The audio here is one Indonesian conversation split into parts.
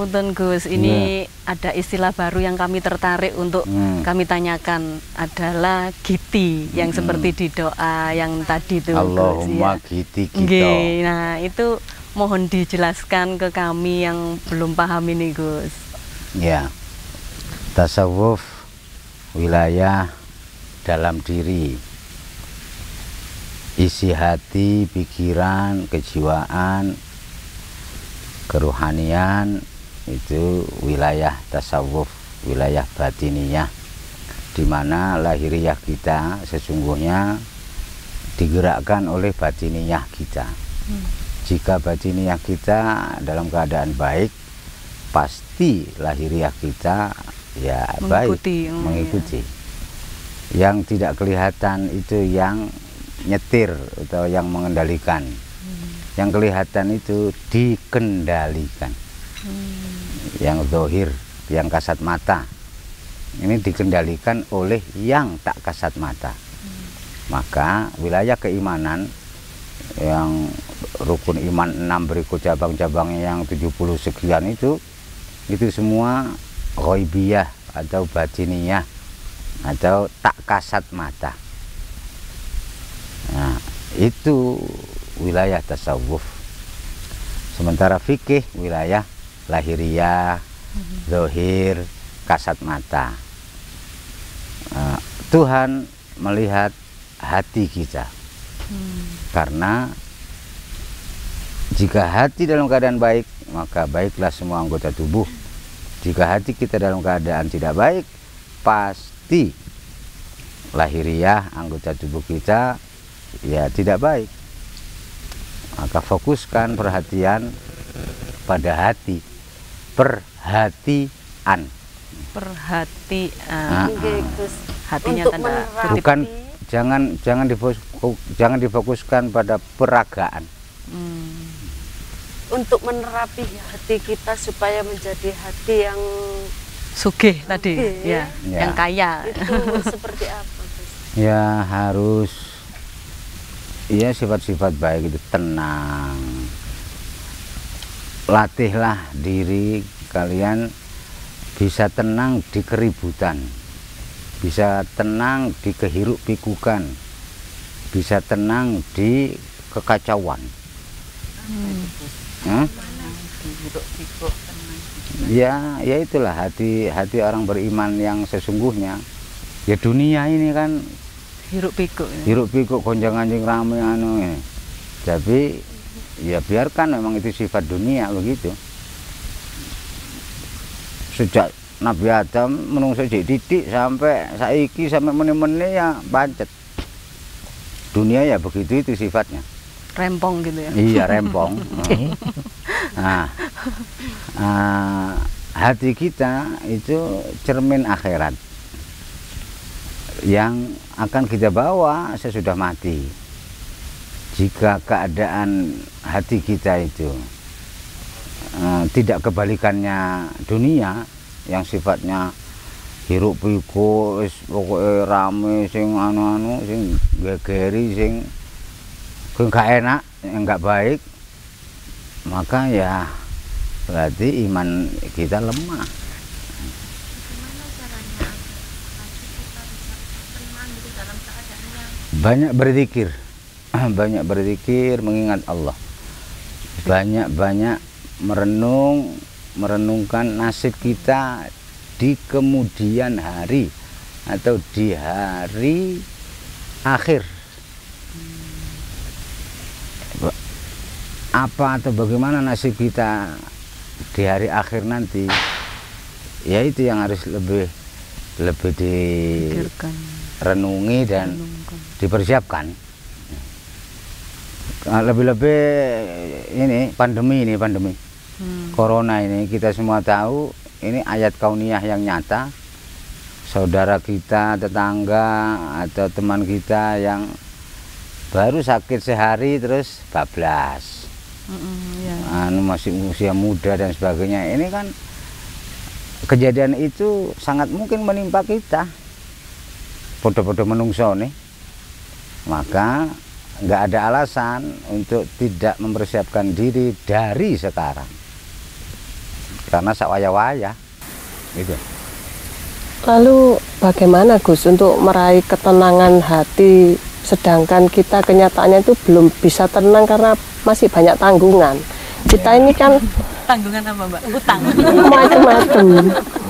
Ngapunten Gus, ini ada istilah baru yang kami tertarik untuk kami tanyakan adalah giti yang seperti di doa yang tadi itu. Allahumma Gus, giti ya. kita. Nah itu mohon dijelaskan ke kami yang belum paham ini Gus. Ya, tasawuf wilayah dalam diri, isi hati, pikiran, kejiwaan, keruhanian, itu wilayah tasawuf, wilayah batiniyah, di mana lahiriah kita sesungguhnya digerakkan oleh batiniyah kita. Jika batiniyah kita dalam keadaan baik, pasti lahiriah kita ya mengikuti, baik, mengikuti. Yang tidak kelihatan itu yang nyetir atau yang mengendalikan. Yang kelihatan itu dikendalikan. Yang zahir, yang kasat mata, ini dikendalikan oleh yang tak kasat mata. Maka wilayah keimanan yang rukun iman 6 berikut cabang-cabangnya yang 70 sekian itu semua ghaibiyah atau batiniyah atau tak kasat mata. Nah, itu wilayah tasawuf. Sementara fikih wilayah lahiriah, zahir, kasat mata. Tuhan melihat hati kita. Karena jika hati dalam keadaan baik, maka baiklah semua anggota tubuh. Jika hati kita dalam keadaan tidak baik, pasti lahiriah anggota tubuh kita ya tidak baik. Maka fokuskan perhatian pada hati. Perhatian. Hatinya untuk tanda menerapkan. Bukan jangan difokuskan pada peragaan. Untuk menerapi hati kita supaya menjadi hati yang sugih tadi, sugih, ya, yang kaya. itu seperti apa Gus? Ya harus ya sifat-sifat baik itu tenang. Latihlah diri kalian bisa tenang di keributan, bisa tenang di kehiruk pikukan, bisa tenang di kekacauan. Ya itulah hati orang beriman yang sesungguhnya. Ya dunia ini kan Hiruk pikuk gonjang-ganjing rame anu ya. Tapi ya biarkan, memang itu sifat dunia begitu. Sejak Nabi Adam menungso didik sampai saiki sampai meni-meni ya pancet. Dunia ya begitu, itu sifatnya. Rempong gitu ya. Iya, rempong. Nah, hati kita itu cermin akhirat yang akan kita bawa sesudah mati. Jika keadaan hati kita itu tidak kebalikannya dunia yang sifatnya hiruk pikuk, pokoknya rame, sing anu-anu, sing gegeri, sing gak enak, yang gak baik, maka ya berarti iman kita lemah. Banyak berzikir, mengingat Allah, banyak merenungkan nasib kita di kemudian hari atau di hari akhir. Apa atau bagaimana nasib kita di hari akhir nanti, ya itu yang harus lebih direnungi dan dipersiapkan. Lebih-lebih ini pandemi corona ini, kita semua tahu ini ayat kauniyah yang nyata. Saudara kita, tetangga atau teman kita yang baru sakit sehari terus bablas, masih usia muda dan sebagainya. Ini kan kejadian itu sangat mungkin menimpa kita, podo-podo menungso nih. Maka nggak ada alasan untuk tidak mempersiapkan diri dari sekarang. karena sawaya-waya gitu. Lalu bagaimana Gus untuk meraih ketenangan hati sedangkan kita kenyataannya itu belum bisa tenang karena masih banyak tanggungan. Kita ini kan Tanggungan apa Mbak? Utang. macam-macam.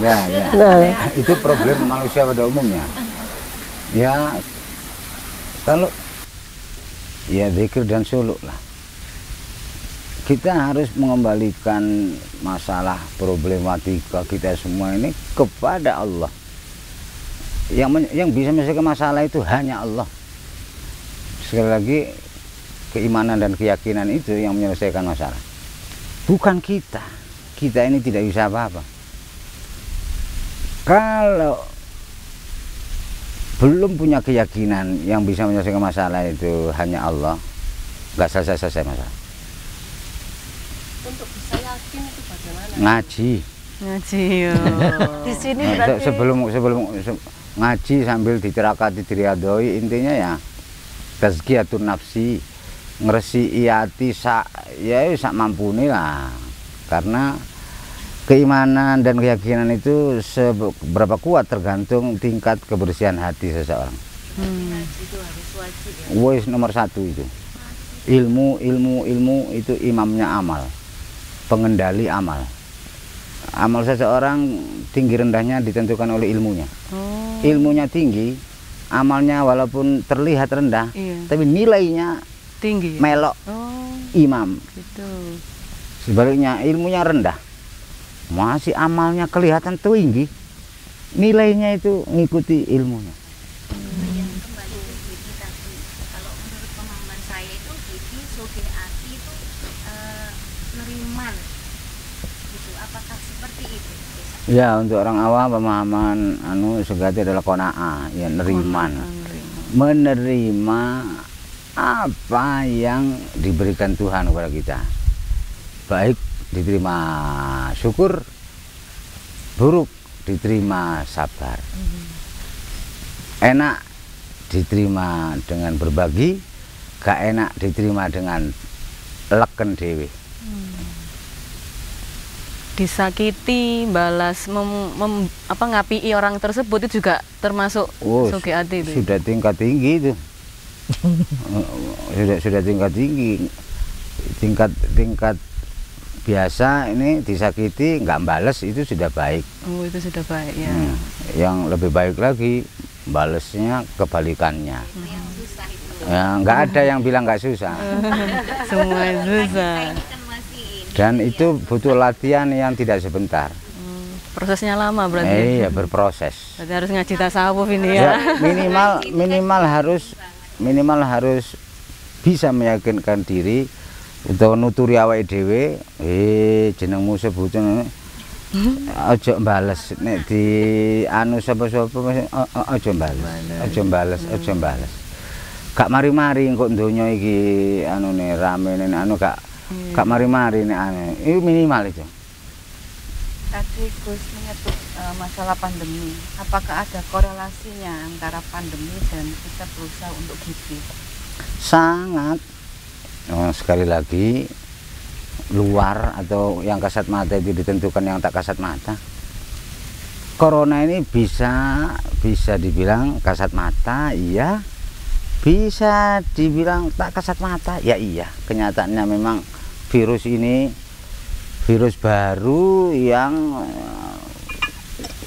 Ya, ya. Nah, Itu problem manusia pada umumnya. Ya, kalau ya zikir dan suluk lah. Kita harus mengembalikan masalah problematika kita semua ini kepada Allah. Yang bisa menyelesaikan masalah itu hanya Allah. Sekali lagi, keimanan dan keyakinan itu yang menyelesaikan masalah. Bukan kita. Kita ini tidak bisa apa-apa. Kalau belum punya keyakinan yang bisa menyelesaikan masalah itu hanya Allah, nggak selesai-selesai masalah. untuk bisa yakin itu bagaimana? Ngaji. Ngaji yo. Di sini Nah, berarti sebelum ngaji sambil ditirakati diriadoi, intinya ya tazkiyatun nafsi, ngresi hati sak mampuni lah. Karena keimanan dan keyakinan itu seberapa kuat tergantung tingkat kebersihan hati seseorang. itu harus wajib ya. Wis nomor satu itu. Ilmu itu imamnya amal, pengendali amal. Amal seseorang tinggi rendahnya ditentukan oleh ilmunya. Ilmunya tinggi, amalnya walaupun terlihat rendah, Iya. tapi nilainya Tinggi. melok Oh, imam. gitu. Sebaliknya ilmunya rendah, masih amalnya kelihatan tinggi, nilainya itu ngikuti ilmunya. Yang kembali ke gigi tadi, kalau menurut pemahaman saya itu gigi soge ati itu neriman gitu, apakah seperti itu? Ya, untuk orang awam pemahaman sugati adalah qanaah, ya neriman. Menerima apa yang diberikan Tuhan kepada kita. Baik diterima syukur, buruk diterima sabar. Enak diterima dengan berbagi, gak enak diterima dengan leken dewe. Disakiti, balas, ngapii orang tersebut itu juga termasuk soge ati itu. Sudah tingkat tinggi itu. sudah tingkat tinggi. Tingkat biasa ini disakiti nggak bales itu sudah baik. Oh, itu sudah baik ya. Yang lebih baik lagi balesnya kebalikannya. Yang susah itu. Ya, nggak ada yang bilang nggak susah. Semua susah. Ini kan masih ini. Dan itu butuh latihan yang tidak sebentar. Prosesnya lama berarti. Iya, berproses. Berarti harus ngaji tasawuf ini Ya, ya. minimal harus bisa meyakinkan diri untuk nuturi awake dhewe, jenengmu sebutan aja bales nek di sapa-sapa aja bales. Gak mari-mari kok donya iki ramene gak mari-mari nek itu minimal itu. Tadi Gus menyebut masalah pandemi. Apakah ada korelasinya antara pandemi dan kita berusaha untuk gigi? Sangat. Sekali lagi luar atau yang kasat mata itu ditentukan yang tak kasat mata. Corona ini bisa dibilang kasat mata, iya. Bisa dibilang tak kasat mata, ya iya. Kenyataannya memang virus ini virus baru yang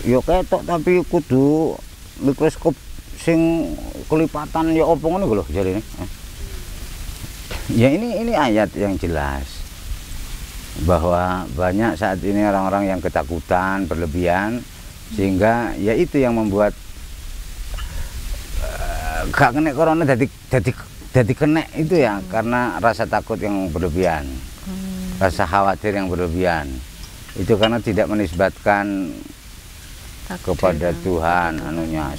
yo ketok tapi kudu mikroskop sing kelipatan ya opo ngono lho jarine. Ya ini ayat yang jelas bahwa banyak saat ini orang-orang yang ketakutan berlebihan sehingga ya itu yang membuat gak kena corona jadi kena itu ya karena rasa takut yang berlebihan, rasa khawatir yang berlebihan itu karena tidak menisbatkan kepada Tuhan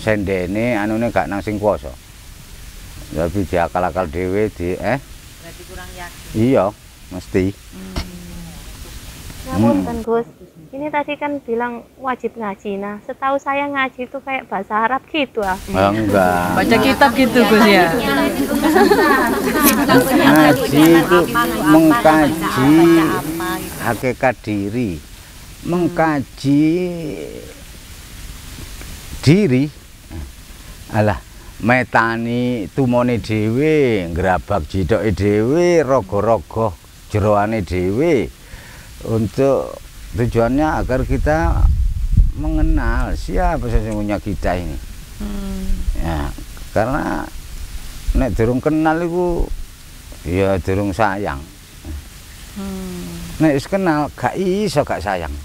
sendene gak nang sing kuwasa tapi diakal-akal dhewe Berarti kurang yakin. Iya, mesti. Ngapunten Gus, ini tadi kan bilang wajib ngaji. Nah, setahu saya ngaji itu kayak bahasa Arab gitu ah. Enggak. Baca kitab gitu Gus ya. Ngaji itu mengkaji hakikat diri, mengkaji diri. Alah, metani tumone dhewe, ngrabak jithoke dhewe, raga-raga jeroane dhewe. Untuk tujuannya agar kita mengenal siapa sesungguhnya kita ini. Ya, karena nek durung kenal iku ya durung sayang. Nek wis kenal gak iso gak sayang.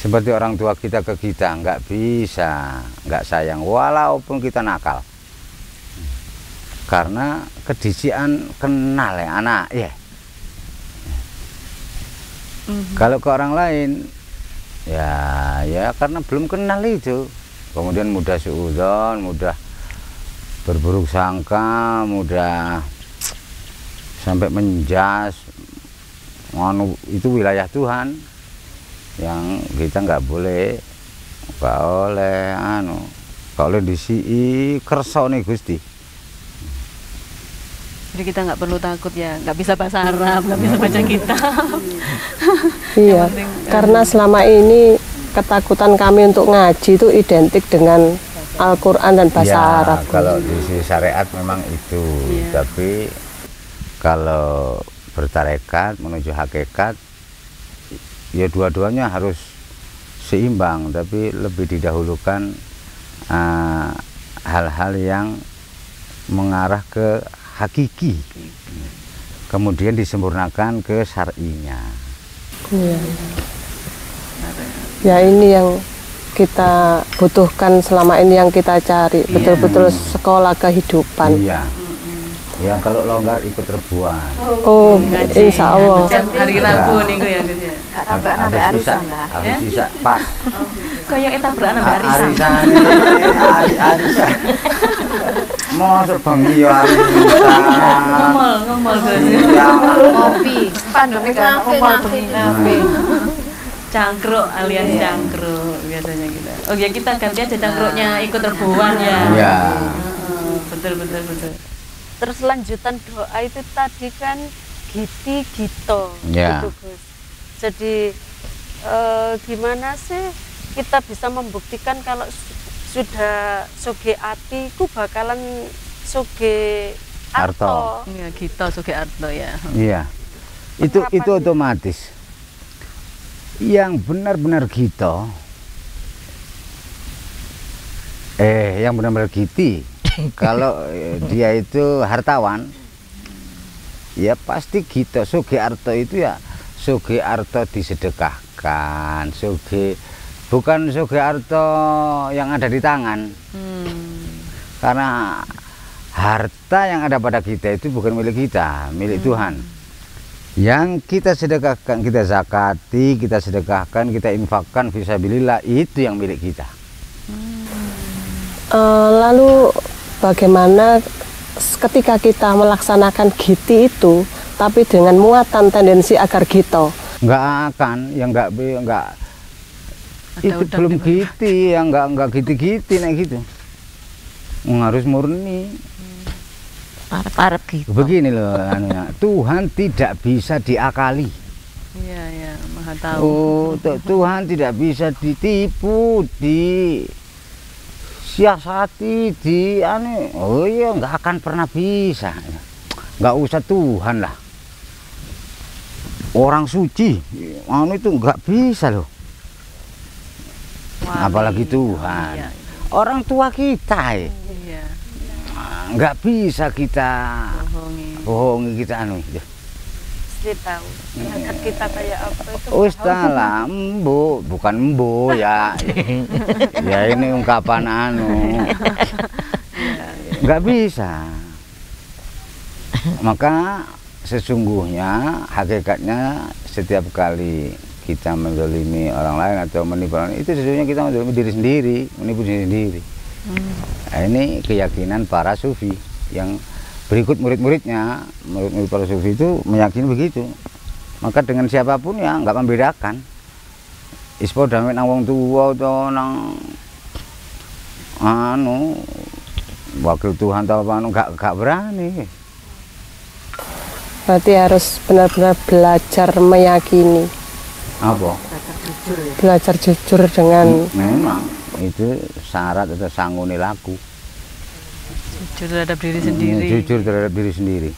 Seperti orang tua kita ke kita, nggak bisa nggak sayang walaupun kita nakal. Karena kedisian kenal ya anak ya. Kalau ke orang lain ya karena belum kenal itu, kemudian mudah suudzon, mudah berburuk sangka, mudah sampai menjas. Itu wilayah Tuhan yang kita nggak boleh disi kersa nih Gusti. Jadi kita nggak perlu takut ya, nggak bisa bahasa Arab, nggak bisa baca kitab. Iya, karena selama ini ketakutan kami untuk ngaji itu identik dengan Al-Quran dan bahasa Arab. Kalau di sisi syariat memang itu, tapi kalau bertarekat menuju hakikat, ya dua-duanya harus seimbang, tapi lebih didahulukan hal-hal yang mengarah ke hakiki, kemudian disempurnakan ke syar'inya. Ya ini yang kita butuhkan selama ini, yang kita cari betul-betul sekolah kehidupan. Iya. Ya kalau longgar ikut rebuan. Oh, insya Allah. Hari Rabu nih ya Gus ya. Habis bisa pas. Kayak kita beranak arisan. Arisan. Masuk bengi ya arisan. Ngomol Gus. Ngopi. Pandemi kan ngomol bengi. Cangkruk alias cangkruk biasanya kita. Oh ya kita ganti aja cangkruknya ikut rebuan ya. Iya. Betul. Terus lanjutan doa itu tadi kan giti gito Ya. gitu Gus. Jadi gimana sih kita bisa membuktikan kalau sudah soge ati ku bakalan soge arto. Iya Gito Suge Arto ya. Iya. Itu otomatis. Yang benar-benar Gito, yang benar-benar giti. Kalau dia itu hartawan, ya pasti Gito. Suge Arto itu ya Suge Arto disedekahkan, bukan Suge Arto yang ada di tangan. Karena harta yang ada pada kita itu bukan milik kita, milik Tuhan. Yang kita sedekahkan, kita zakati, kita sedekahkan, kita infakkan fisabilillah, itu yang milik kita. Lalu bagaimana ketika kita melaksanakan giti itu, tapi dengan muatan tendensi agar gito? Nggak akan, yang nggak itu belum giti, yang nggak giti-giti nek gitu. Harus murni. Parep gitu. Begini loh, Tuhan tidak bisa diakali. Iya, Maha Tahu. Oh, Tuhan tidak bisa ditipu, disiasati, oh iya, nggak akan pernah bisa. Nggak usah Tuhan lah. Orang suci, itu nggak bisa loh. Apalagi Tuhan. Iya. Orang tua kita, Iya. nggak bisa kita bohongi kita Mesti tahu hakikat kita kayak apa itu. Wis lah, bukan embo ya. Ya ini ungkapan nggak bisa. Maka sesungguhnya hakikatnya setiap kali kita menzalimi orang lain atau menipu orang lain, itu sesungguhnya kita menzalimi diri sendiri, menipu diri sendiri. Nah, ini keyakinan para sufi yang berikut murid-muridnya, murid-murid para sufi itu meyakini begitu. Maka dengan siapapun ya nggak membedakan. Ispo damit nang wong tua atau nang wakil Tuhan atau apa nggak berani. Berarti harus benar-benar belajar meyakini. Apa? Belajar jujur dengan Memang itu syarat atau sangune laku. Jujur terhadap diri sendiri. Jujur terhadap diri sendiri.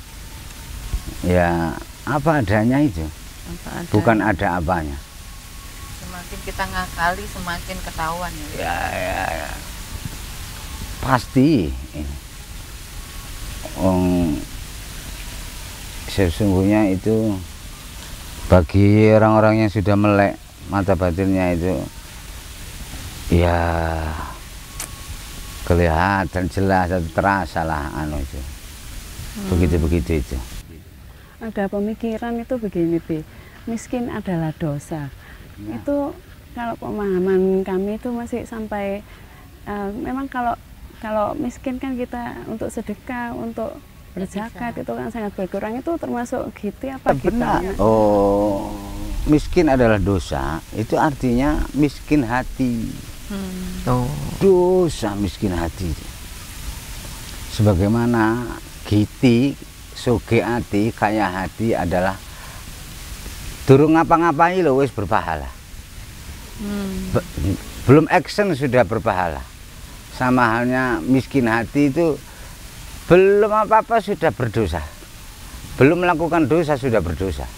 Ya apa adanya itu. Apa ada. Bukan ada apanya. Semakin kita ngakali semakin ketahuan ya. Ya. Pasti. Sesungguhnya itu bagi orang-orang yang sudah melek mata batinnya itu ya kelihatan jelas atau terasa lah itu. Begitu-begitu itu. Ada pemikiran itu begini, Bi. Miskin adalah dosa. Nah. Itu kalau pemahaman kami itu masih sampai memang kalau miskin kan kita untuk sedekah, untuk berzakat itu kan sangat berkurang, itu termasuk gitu apa Benar. gimana? Oh, miskin adalah dosa, itu artinya miskin hati. Dosa miskin hati. Sebagaimana giti, soge hati, kaya hati adalah durung ngapa-ngapain loh wis berpahala. Belum action sudah berpahala. Sama halnya miskin hati itu belum apa-apa sudah berdosa. Belum melakukan dosa sudah berdosa.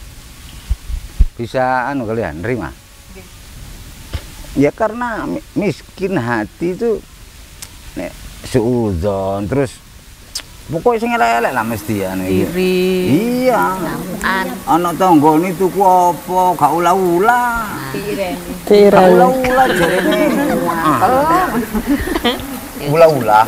Bisa kalian nerima? Ya karena miskin hati itu suudzon terus pokoknya sing elek-elek lah mesti Iri. Iya. Ana tanggane tuku apa gak ula-ula. Gak ula-ula jarene. Ula-ula.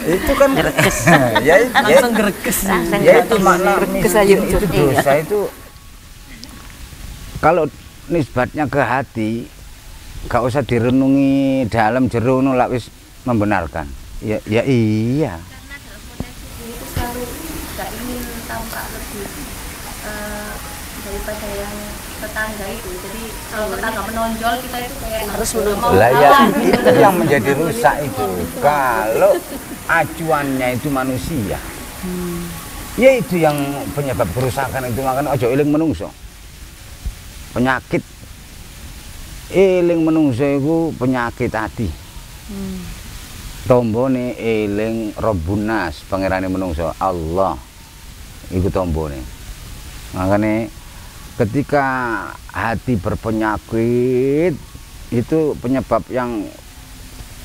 Itu kan Langsung greges. ya itu makna itu dosa itu kalau nisbatnya ke hati gak usah direnungi dalam jero lak wis membenarkan ya iya Karena dalam konteks ini itu selalu nggak ingin tampak lebih daripada yang tetangga itu. Jadi kalau tetangga menonjol kita itu kayak harus menonjol. lah ya itu yang menjadi rusak itu kalau acuannya itu manusia ya itu yang penyebab kerusakan itu. Makanya ojo eling menungso penyakit eling menungso itu penyakit hati. Tombone eling Robbunas pangerane menungso Allah iku tombone. Makanya ketika hati berpenyakit itu penyebab yang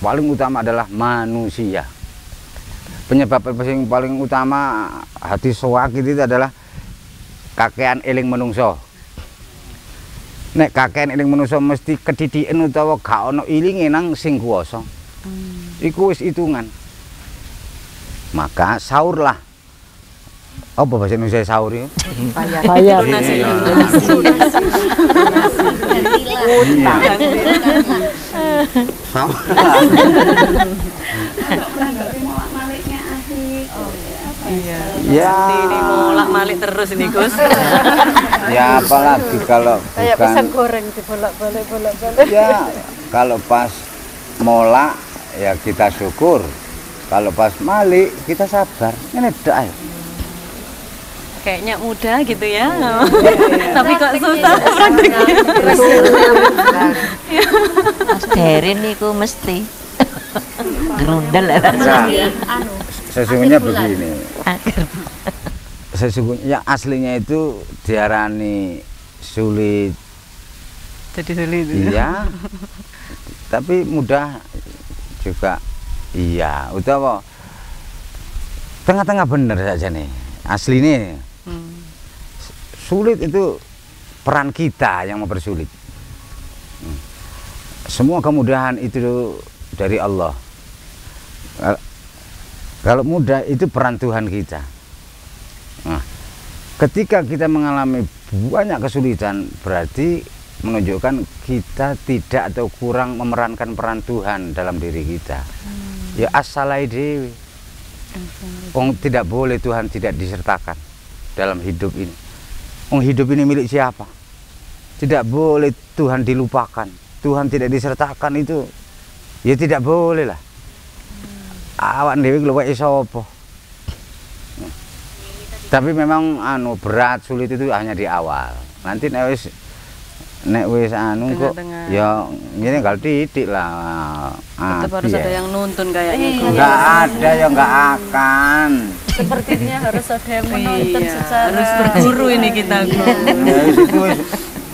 paling utama adalah manusia. Penyebab yang paling utama hati sewakit itu adalah kakean eling menungso. Nek kakean eling menungso mesti kedidikan utawa gak ono ilinge nang sing kuwasa. Iku wis hitungan. Maka sahurlah. Apa bahasa Indonesia sahur itu? bayar. Ya. Ini molak malik terus ini Gus. Ya apalagi kalau Kayak bukan pisang goreng dibolak-balik. ya kalau pas molak ya kita syukur. Kalau pas malik kita sabar. Ini dak. Kayaknya mudah gitu ya. Tapi kok susah praktiknya. Mas Derin niku mesti gerundel lah. Nah, sesungguhnya begini. Sesungguhnya aslinya itu diarani sulit. Jadi sulit. Iya. Tapi mudah juga iya. Utawa tengah-tengah bener saja nih. Aslinya sulit itu peran kita yang mempersulit. Semua kemudahan itu dari Allah. Kalau mudah itu peran Tuhan kita. Nah, ketika kita mengalami banyak kesulitan berarti menunjukkan kita tidak atau kurang memerankan peran Tuhan dalam diri kita. Ya asalai dewi. Tidak boleh Tuhan tidak disertakan dalam hidup ini. Hidup ini milik siapa? Tidak boleh Tuhan dilupakan. Tuhan tidak disertakan itu ya tidak boleh lah. Awak dewi luwek sapa. Tapi memang berat sulit itu hanya di awal. Nanti nek wis kok ya ngene gal titik lah. Tetap harus ada yang nuntun kayaknya. Enggak ada ya enggak akan. Sepertinya harus ada yang menuntun secara harus berguru ini kita. Ya itu wis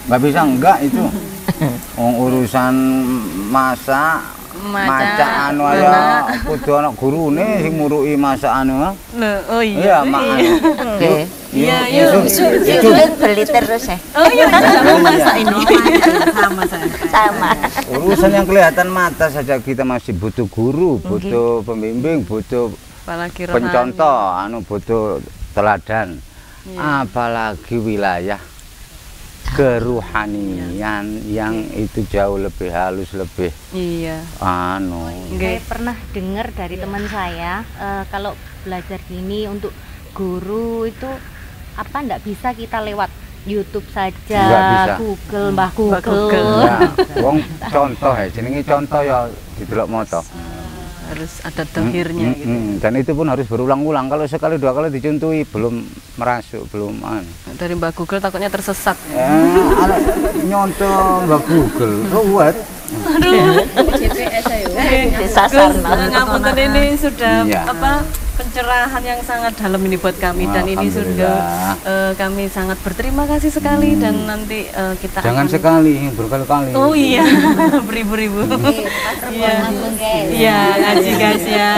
enggak bisa enggak itu. Urusan masak maca ya kudu ana gurune sing muruki masak Lho, oh iya. Iya, itu beli terus ya. Oh iya, sama masak ini. Sama. Urusan yang kelihatan mata saja kita masih butuh guru, butuh pembimbing, butuh pencontoh, butuh teladan. Apalagi wilayah keruhanian yang itu jauh lebih halus, lebih Saya pernah dengar dari teman saya kalau belajar gini untuk guru itu ndak bisa kita lewat YouTube saja, Google, Mbah Google. Wong contoh ya, jenenge contoh ya didelok moto. Harus ada dohirnya gitu. Dan itu pun harus berulang-ulang. Kalau sekali dua kali dicontohi belum merasuk, belum Dari Mbak Google takutnya tersesat. Nyontoh Mbak Google, ruwet. Aduh, GPS ayo. Ngapunten ini sudah pencerahan yang sangat dalam ini buat kami dan ini sudah kami sangat berterima kasih sekali dan nanti kita jangan sekali berkali-kali. Oh iya, beribu-ribu. Iya, ngaji guys ya.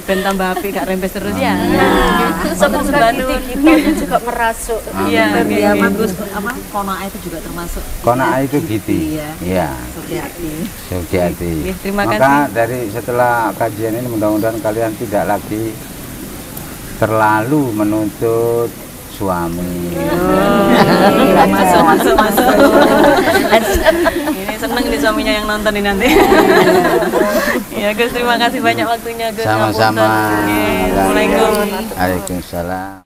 Ben tambah api gak rempes terus ya. Semoga kita juga merasuk. Iya, bagus. Kona'a itu juga termasuk. Kona'a itu gitu. Iya. Sugiati. Terima kasih. Maka dari setelah kajian ini mudah-mudahan kalian tidak lagi terlalu menuntut suami. Masuk. Ini seneng nih suaminya yang nonton ini nanti. Ya Gus, terima kasih banyak waktunya Gus. Sama-sama. Assalamualaikum. Waalaikumsalam.